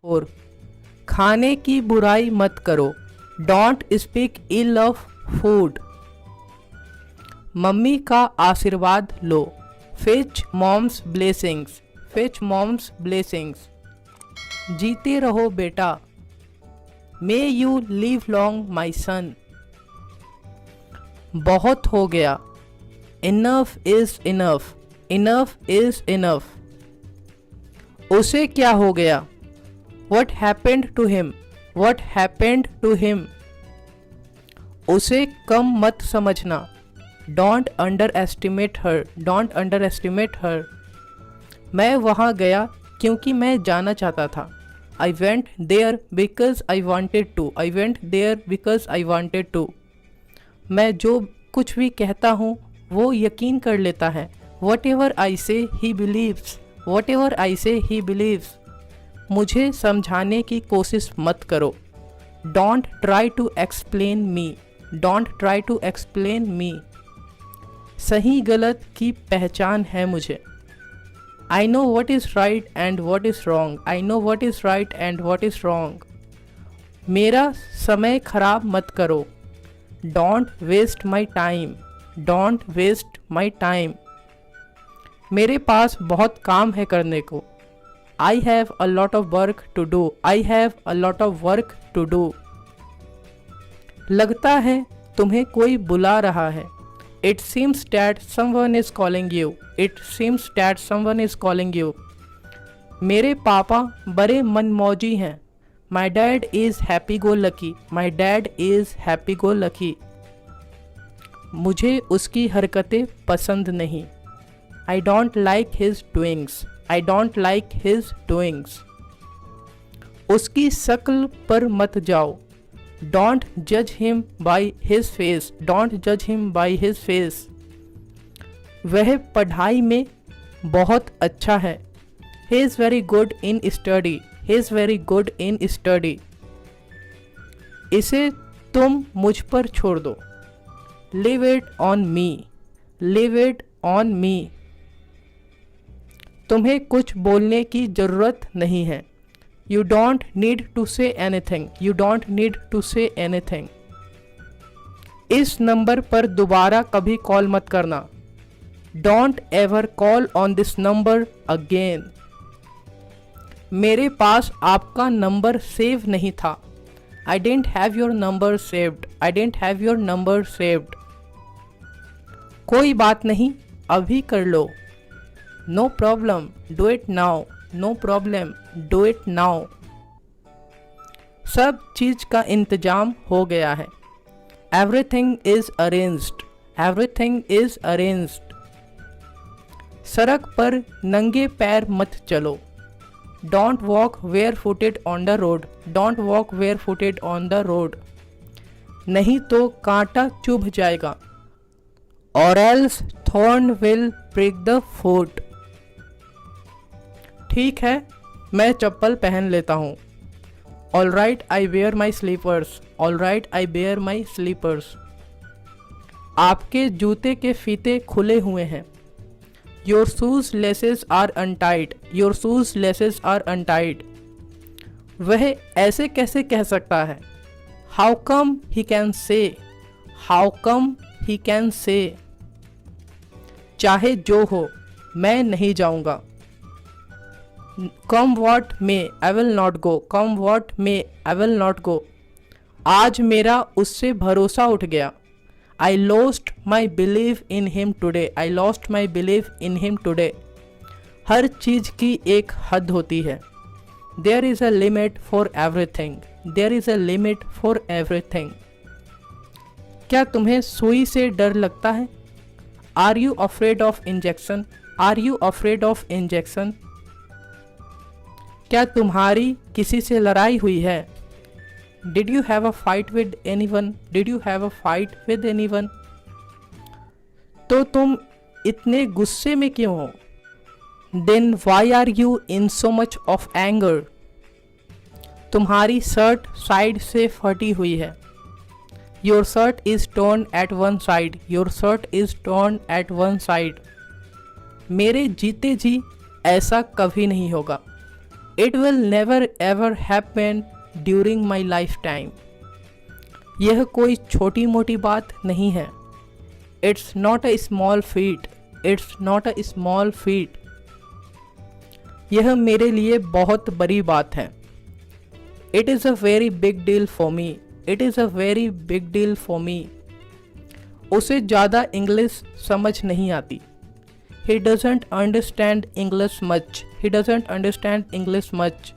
4. खाने की बुराई मत करो, don't speak ill of food. Mummy का आशीर्वाद लो, fetch mom's blessings, fetch mom's blessings. जीते रहो बेटा, may you live long my son. बहुत हो गया, enough is enough, enough is enough. उसे क्या हो गया, what happened to him, what happened to him. उसे कम मत समझना, don't underestimate her, don't underestimate her. मैं वहाँ गया क्योंकि मैं जाना चाहता था. आई went there because I wanted to, I went there because I wanted to. मैं जो कुछ भी कहता हूँ वो यकीन कर लेता है. What ever I say he believes, whatever I say he believes. मुझे समझाने की कोशिश मत करो, don't try to explain me, don't try to explain me. सही गलत की पहचान है मुझे. I know what is right and what is wrong, I know what is right and what is wrong. मेरा समय खराब मत करो, don't waste my time, don't waste my time. मेरे पास बहुत काम है करने को. I have a lot of work to do, I have a lot of work to do. लगता है तुम्हें कोई बुला रहा है. It seems that someone is calling you, it seems that someone is calling you. मेरे पापा बड़े मनमौजी हैं. My dad is happy go lucky, my dad is happy go lucky. मुझे उसकी हरकतें पसंद नहीं. I don't like his doings, I don't like his doings. उसकी शक्ल पर मत जाओ, don't judge him by his face, don't judge him by his face. वह पढ़ाई में बहुत अच्छा है. He is very good in study, he is very good in study. इसे तुम मुझ पर छोड़ दो, leave it on me, leave it on me. तुम्हें कुछ बोलने की ज़रूरत नहीं है. You don't need to say anything, you don't need to say anything. इस नंबर पर दोबारा कभी कॉल मत करना. Don't ever call on this number again. मेरे पास आपका नंबर सेव नहीं था. I didn't have your number saved, I didn't have your number saved. कोई बात नहीं, अभी कर लो. No problem, do it now, no problem, do it now. सब चीज़ का इंतजाम हो गया है. Everything is arranged, everything is arranged. सड़क पर नंगे पैर मत चलो. Don't walk barefooted on the road, don't walk barefooted on the road. नहीं तो कांटा चुभ जाएगा. Or else thorn will prick the foot. ठीक है, मैं चप्पल पहन लेता हूँ. All right I wear my slippers, all right I wear my slippers. आपके जूते के फीते खुले हुए हैं. Your shoes laces are untied, your shoes laces are untied. वह ऐसे कैसे कह सकता है. How come he can say, how come he can say. चाहे जो हो, मैं नहीं जाऊँगा. Come what may, I will not go, come what may, I will not go. आज मेरा उससे भरोसा उठ गया. I lost my belief in him today, I lost my belief in him today. हर चीज़ की एक हद होती है. There is a limit for everything, there is a limit for everything. क्या तुम्हें सुई से डर लगता है. Are you afraid of injection, are you afraid of injection. क्या तुम्हारी किसी से लड़ाई हुई है. Did you have a fight with anyone, did you have a fight with anyone. तो तुम इतने गुस्से में क्यों हो. Then why are you in so much of anger. तुम्हारी शर्ट साइड से फटी हुई है. Your shirt is torn at one side, your shirt is torn at one side. मेरे जीते जी ऐसा कभी नहीं होगा. It will never ever happen during my life time. यह कोई छोटी मोटी बात नहीं है। It's not a small feet, it's not a small feet. यह मेरे लिए बहुत बड़ी बात है। It is a very big deal for me, it is a very big deal for me. उसे ज़्यादा इंग्लिश समझ नहीं आती। He doesn't understand English much, he doesn't understand English much।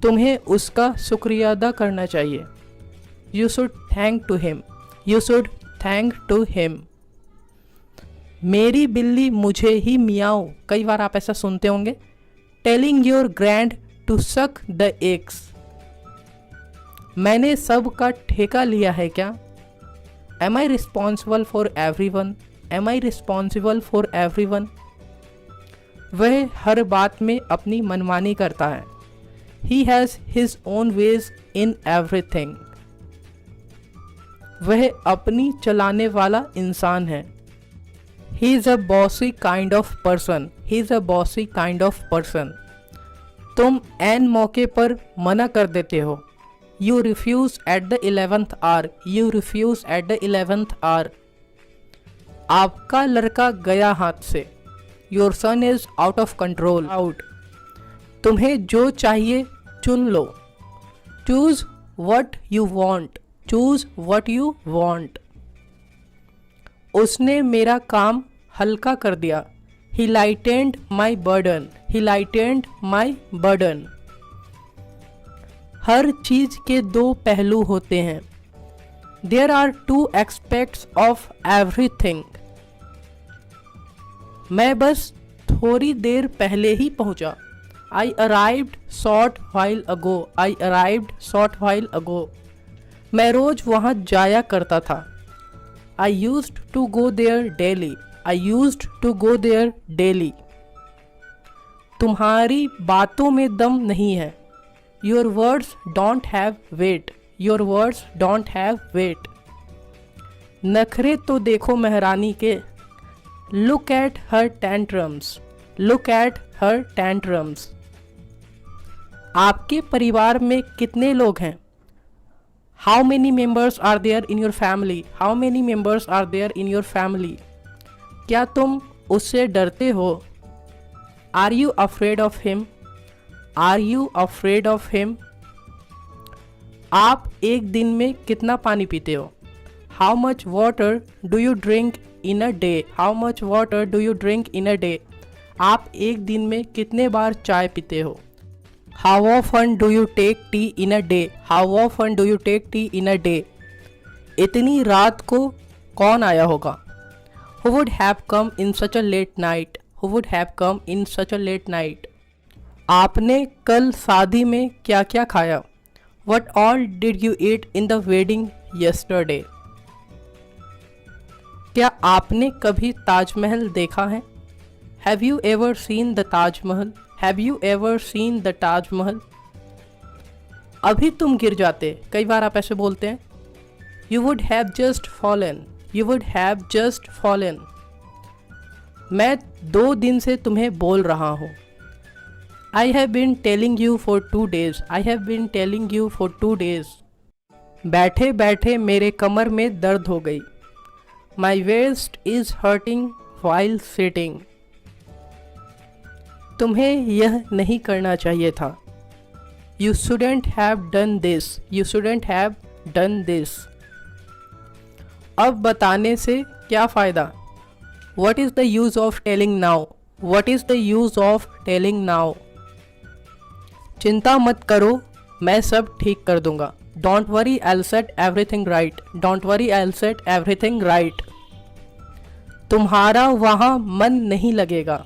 तुम्हें उसका शुक्रिया अदा करना चाहिए। You should thank to him, you should thank to him। मेरी बिल्ली मुझे ही मियाओ, कई बार आप ऐसा सुनते होंगे। Telling your grand to suck the eggs। मैंने सब का ठेका लिया है क्या? Am I responsible for everyone? Am I responsible for everyone? वह हर बात में अपनी मनमानी करता है। He has his own ways in everything। वह अपनी चलाने वाला इंसान है। He is a bossy kind of person, he is a bossy kind of person। तुम ऐन मौके पर मना कर देते हो। You refuse at the 11th hour, you refuse at the 11th hour। आपका लड़का गया हाथ से। Your son is out of control, out। तुम्हें जो चाहिए चुन लो। Choose what you want, choose what you want। उसने मेरा काम हल्का कर दिया। He lightened my burden, he lightened my burden। हर चीज के दो पहलू होते हैं। There are two aspects of everything। मैं बस थोड़ी देर पहले ही पहुंचा। I arrived short while ago, I arrived short while ago। मैं रोज वहां जाया करता था। I used to go there daily, I used to go there daily। तुम्हारी बातों में दम नहीं है। Your words don't have weight, your words don't have weight। नखरे तो देखो महारानी के। Look at her tantrums, look at her tantrums। आपके परिवार में कितने लोग हैं? How many members are there in your family? How many members are there in your family? क्या तुम उससे डरते हो? Are you afraid of him? Are you afraid of him? आप एक दिन में कितना पानी पीते हो? How much water do you drink in a day? How much water do you drink in a day? आप एक दिन में कितने बार चाय पीते हो? How often do you take tea in a day? How often do you take tea in a day? इतनी रात को कौन आया होगा? Who would have come in such a late night? Who would have come in such a late night? आपने कल शादी में क्या क्या खाया? What all did you eat in the wedding yesterday? क्या आपने कभी ताजमहल देखा है? Have you ever seen the Taj Mahal? Have you ever seen the Taj Mahal? अभी तुम गिर जाते, कई बार आप ऐसे बोलते हैं। You would have just fallen, you would have just fallen। मैं 2 दिन से तुम्हें बोल रहा हूँ। I have been telling you for 2 days, I have been telling you for 2 days। बैठे बैठे मेरे कमर में दर्द हो गई। My waist is hurting while sitting। तुम्हें यह नहीं करना चाहिए था। You shouldn't have done this, you shouldn't have done this। अब बताने से क्या फ़ायदा? What is the use of telling now? What is the use of telling now? चिंता मत करो, मैं सब ठीक कर दूंगा। Don't worry, I'll set everything right. Don't worry, I'll set everything right। तुम्हारा वहाँ मन नहीं लगेगा।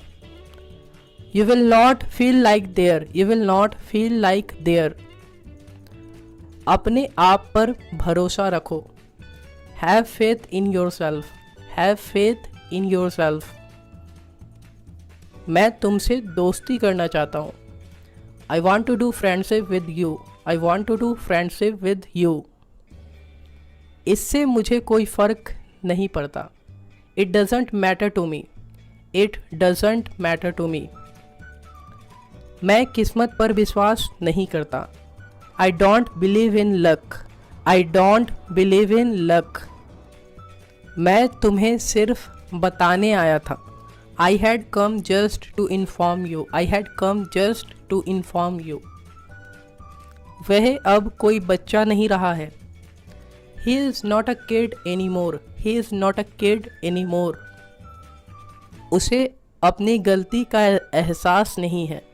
You will not feel like there, you will not feel like there। अपने आप पर भरोसा रखो। Have faith in yourself, have faith in yourself। मैं तुमसे दोस्ती करना चाहता हूँ। I want to do friendship with you, I want to do friendship with you। इससे मुझे कोई फ़र्क नहीं पड़ता। It doesn't matter to me, it doesn't matter to me। मैं किस्मत पर विश्वास नहीं करता। I don't believe in luck. I don't believe in luck. मैं तुम्हें सिर्फ बताने आया था। I had come just to inform you. I had come just to inform you. वह अब कोई बच्चा नहीं रहा है। He is not a kid any more. He is not a kid any more. उसे अपनी गलती का एहसास नहीं है।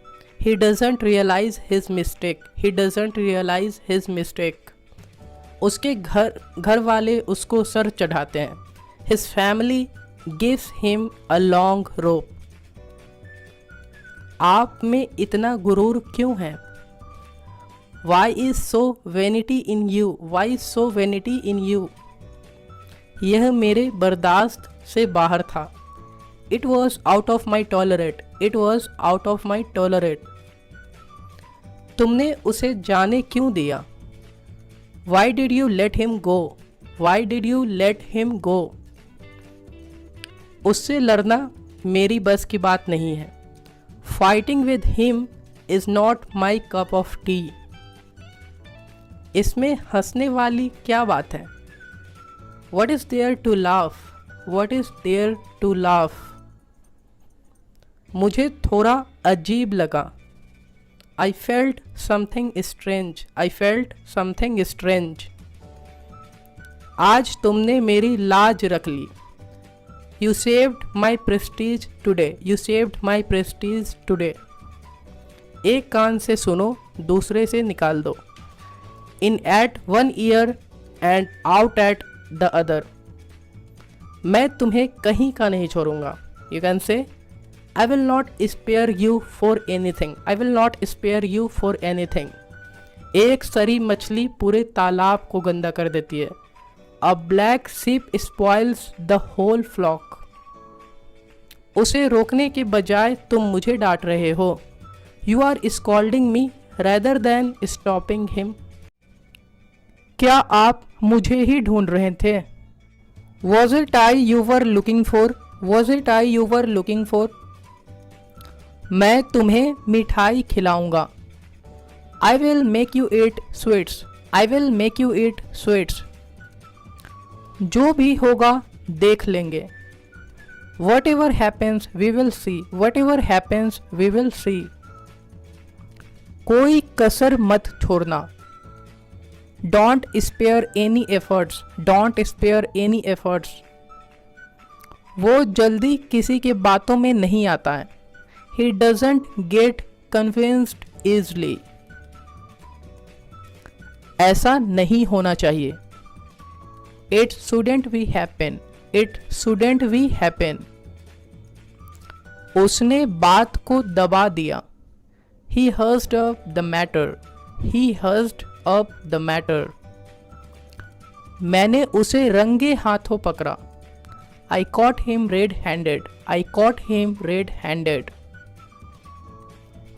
He doesn't realize his mistake. He doesn't realize his mistake. उसके घर वाले उसको सर चढ़ाते हैं। His family gives him a long rope. आप में इतना गुरूर क्यों है? Why is so vanity in you? Why is so vanity in you? यह मेरे बर्दाश्त से बाहर था। It was out of my tolerate. It was out of my tolerate. तुमने उसे जाने क्यों दिया? Why did you let him go? Why did you let him go? उससे लड़ना मेरी बस की बात नहीं है। Fighting with him is not my cup of tea. इसमें हंसने वाली क्या बात है? What is there to laugh? What is there to laugh? मुझे थोड़ा अजीब लगा। I felt something strange. I felt something strange. आज तुमने मेरी लाज रख ली। You saved my prestige today. You saved my prestige today. एक कान से सुनो, दूसरे से निकाल दो। In at one ear and out at the other. मैं तुम्हें कहीं का नहीं छोड़ूंगा। You can say, I will not spare you for anything. I will not spare you for anything. एक सरी मछली पूरे तालाब को गंदा कर देती है। A black sheep spoils the whole flock. उसे रोकने के बजाय तुम मुझे डांट रहे हो। You are scolding me rather than stopping him. क्या आप मुझे ही ढूंढ रहे थे? Was it I you were looking for? Was it I you were looking for? मैं तुम्हें मिठाई खिलाऊंगा। I will make you eat sweets. I will make you eat sweets. जो भी होगा देख लेंगे। Whatever happens we will see. Whatever happens we will see. कोई कसर मत छोड़ना। Don't spare any efforts. Don't spare any efforts. वो जल्दी किसी के बातों में नहीं आता है। He doesn't get convinced easily. ऐसा नहीं होना चाहिए। It shouldn't be happen. It shouldn't be happen. उसने बात को दबा दिया। He hushed up the matter. He hushed up the matter. मैंने उसे रंगे हाथों पकड़ा। I caught him red-handed. I caught him red-handed.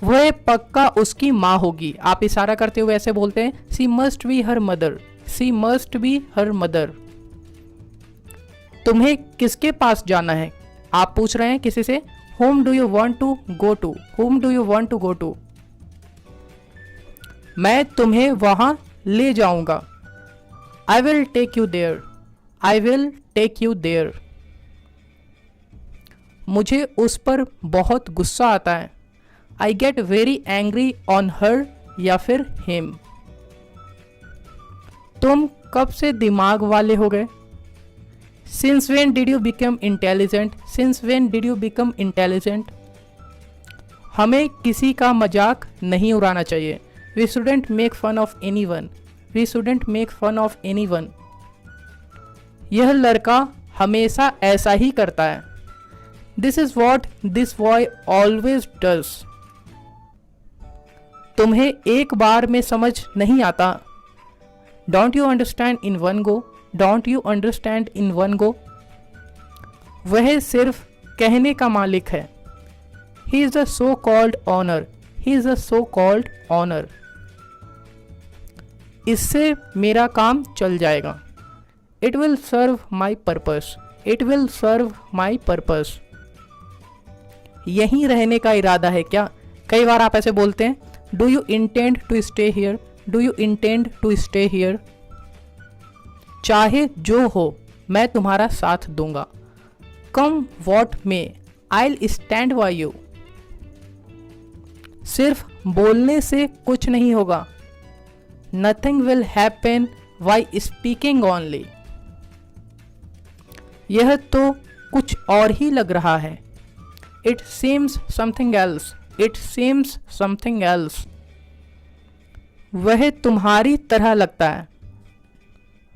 वह पक्का उसकी माँ होगी। आप इशारा करते हुए ऐसे बोलते हैं, she must be her mother. She must be her mother. तुम्हें किसके पास जाना है? आप पूछ रहे हैं किसी से। Home do you want to go to? Home do you want to go to? मैं तुम्हें वहां ले जाऊंगा। I will take you there. I will take you there. मुझे उस पर बहुत गुस्सा आता है। I get very angry on her या फिर him. तुम कब से दिमाग वाले हो गए? Since when did you become intelligent? Since when did you become intelligent? हमें किसी का मजाक नहीं उड़ाना चाहिए। We shouldn't make fun of anyone. We shouldn't make fun of anyone. यह लड़का हमेशा ऐसा ही करता है। This is what this boy always does. तुम्हें एक बार में समझ नहीं आता। Don't you understand in one go? Don't you understand in one go? वह सिर्फ कहने का मालिक है। He is the so-called honor. He is the so-called honor. इससे मेरा काम चल जाएगा। It will serve my purpose. It will serve my purpose. यहीं रहने का इरादा है क्या? कई बार आप ऐसे बोलते हैं, do you intend to stay here, do you intend to stay here. चाहे जो हो मैं तुम्हारा साथ दूंगा, कम वॉट में आइल स्टैंड बाय यू। सिर्फ बोलने से कुछ नहीं होगा, nothing will happen by speaking only. यह तो कुछ और ही लग रहा है, it seems something else, it seems something else. वह तुम्हारी तरह लगता है,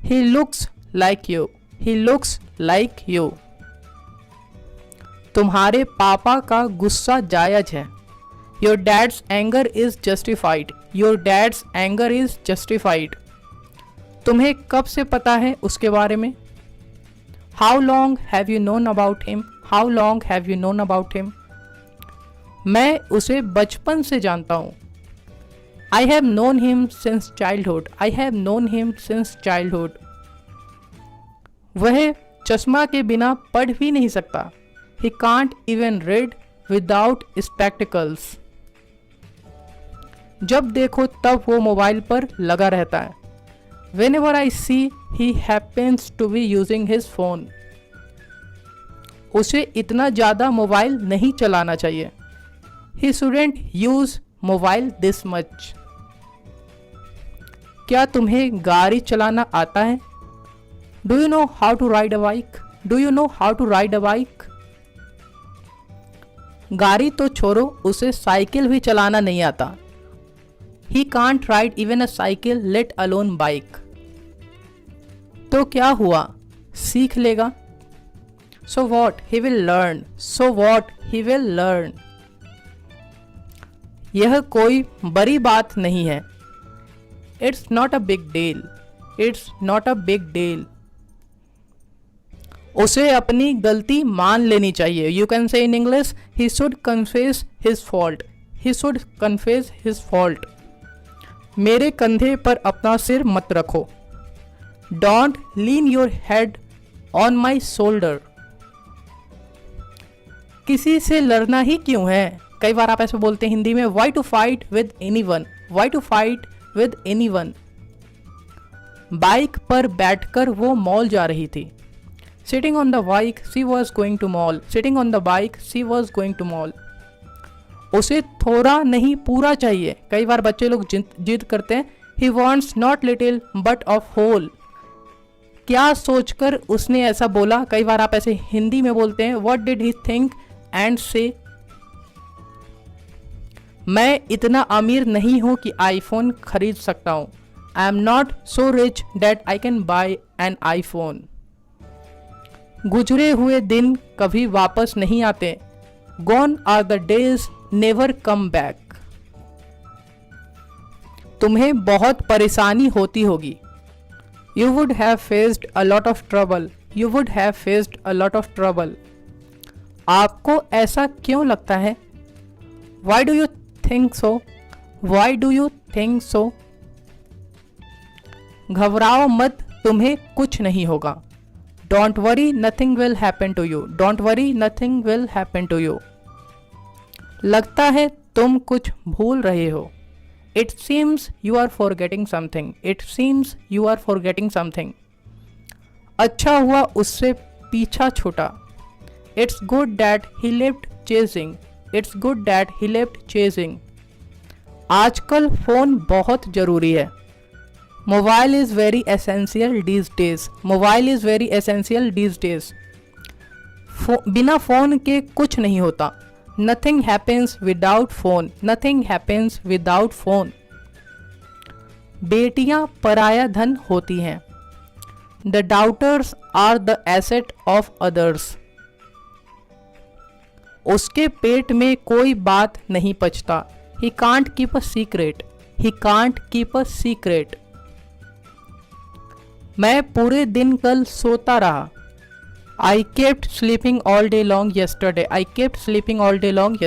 he looks like you, he looks like you. तुम्हारे पापा का गुस्सा जायज है, your dad's anger is justified, your dad's anger is justified. तुम्हें कब से पता है उसके बारे में, how long have you known about him, how long have you known about him. मैं उसे बचपन से जानता हूँ, I have known him since childhood, I have known him since childhood. वह चश्मा के बिना पढ़ भी नहीं सकता, he can't even read without spectacles. जब देखो तब वो मोबाइल पर लगा रहता है, whenever I see he happens to be using his phone। उसे इतना ज़्यादा मोबाइल नहीं चलाना चाहिए, he shouldn't use mobile this much। क्या तुम्हें गाड़ी चलाना आता है, do you know how to ride a bike, do you know how to ride a bike। गाड़ी तो छोड़ो, उसे साइकिल भी चलाना नहीं आता, he can't ride even a cycle let alone bike। तो क्या हुआ, सीख लेगा, so what he will learn, so what he will learn। यह कोई बड़ी बात नहीं है, it's not a big deal, it's not a big deal। उसे अपनी गलती मान लेनी चाहिए, you can say in English he should confess his fault, he should confess his fault। मेरे कंधे पर अपना सिर मत रखो, don't lean your head on my shoulder. किसी से लड़ना ही क्यों है, कई बार आप ऐसे बोलते हैं हिंदी में, why to fight with anyone, why to fight with anyone. Bike पर बैठकर वो मॉल जा रही थी, sitting on the bike she was going to mall, sitting on the bike she was going to mall. उसे थोड़ा नहीं पूरा चाहिए, कई बार बच्चे लोग जिद करते हैं, he wants not little but of whole. क्या सोचकर उसने ऐसा बोला, कई बार आप ऐसे हिंदी में बोलते हैं, what did he think and से। मैं इतना अमीर नहीं हूं कि आईफोन खरीद सकता हूं, I am not so rich that I can buy an iPhone. गुजरे हुए दिन कभी वापस नहीं आते, gone are the days never come back. तुम्हें बहुत परेशानी होती होगी, you would have faced a lot of trouble, you would have faced a lot of trouble. आपको ऐसा क्यों लगता है, why do you think so, why do you think so. घबराओ मत, तुम्हें कुछ नहीं होगा, don't worry nothing will happen to you, don't worry nothing will happen to you. लगता है तुम कुछ भूल रहे हो, it seems you are forgetting something, it seems you are forgetting something. अच्छा हुआ उससे पीछा छूटा, it's good that he left chasing, it's good that he left chasing. आजकल फ़ोन बहुत ज़रूरी है, mobile is very essential these days, mobile is very essential these days. बिना फ़ोन के कुछ नहीं होता, Nothing happens without phone, nothing happens without phone। बेटियां पराया धन होती हैं, The daughters are the asset of others। उसके पेट में कोई बात नहीं पचता, He can't keep a secret, He can't keep a secret। मैं पूरे दिन कल सोता रहा, I kept sleeping all day long yesterday, I kept sleeping all day long yesterday।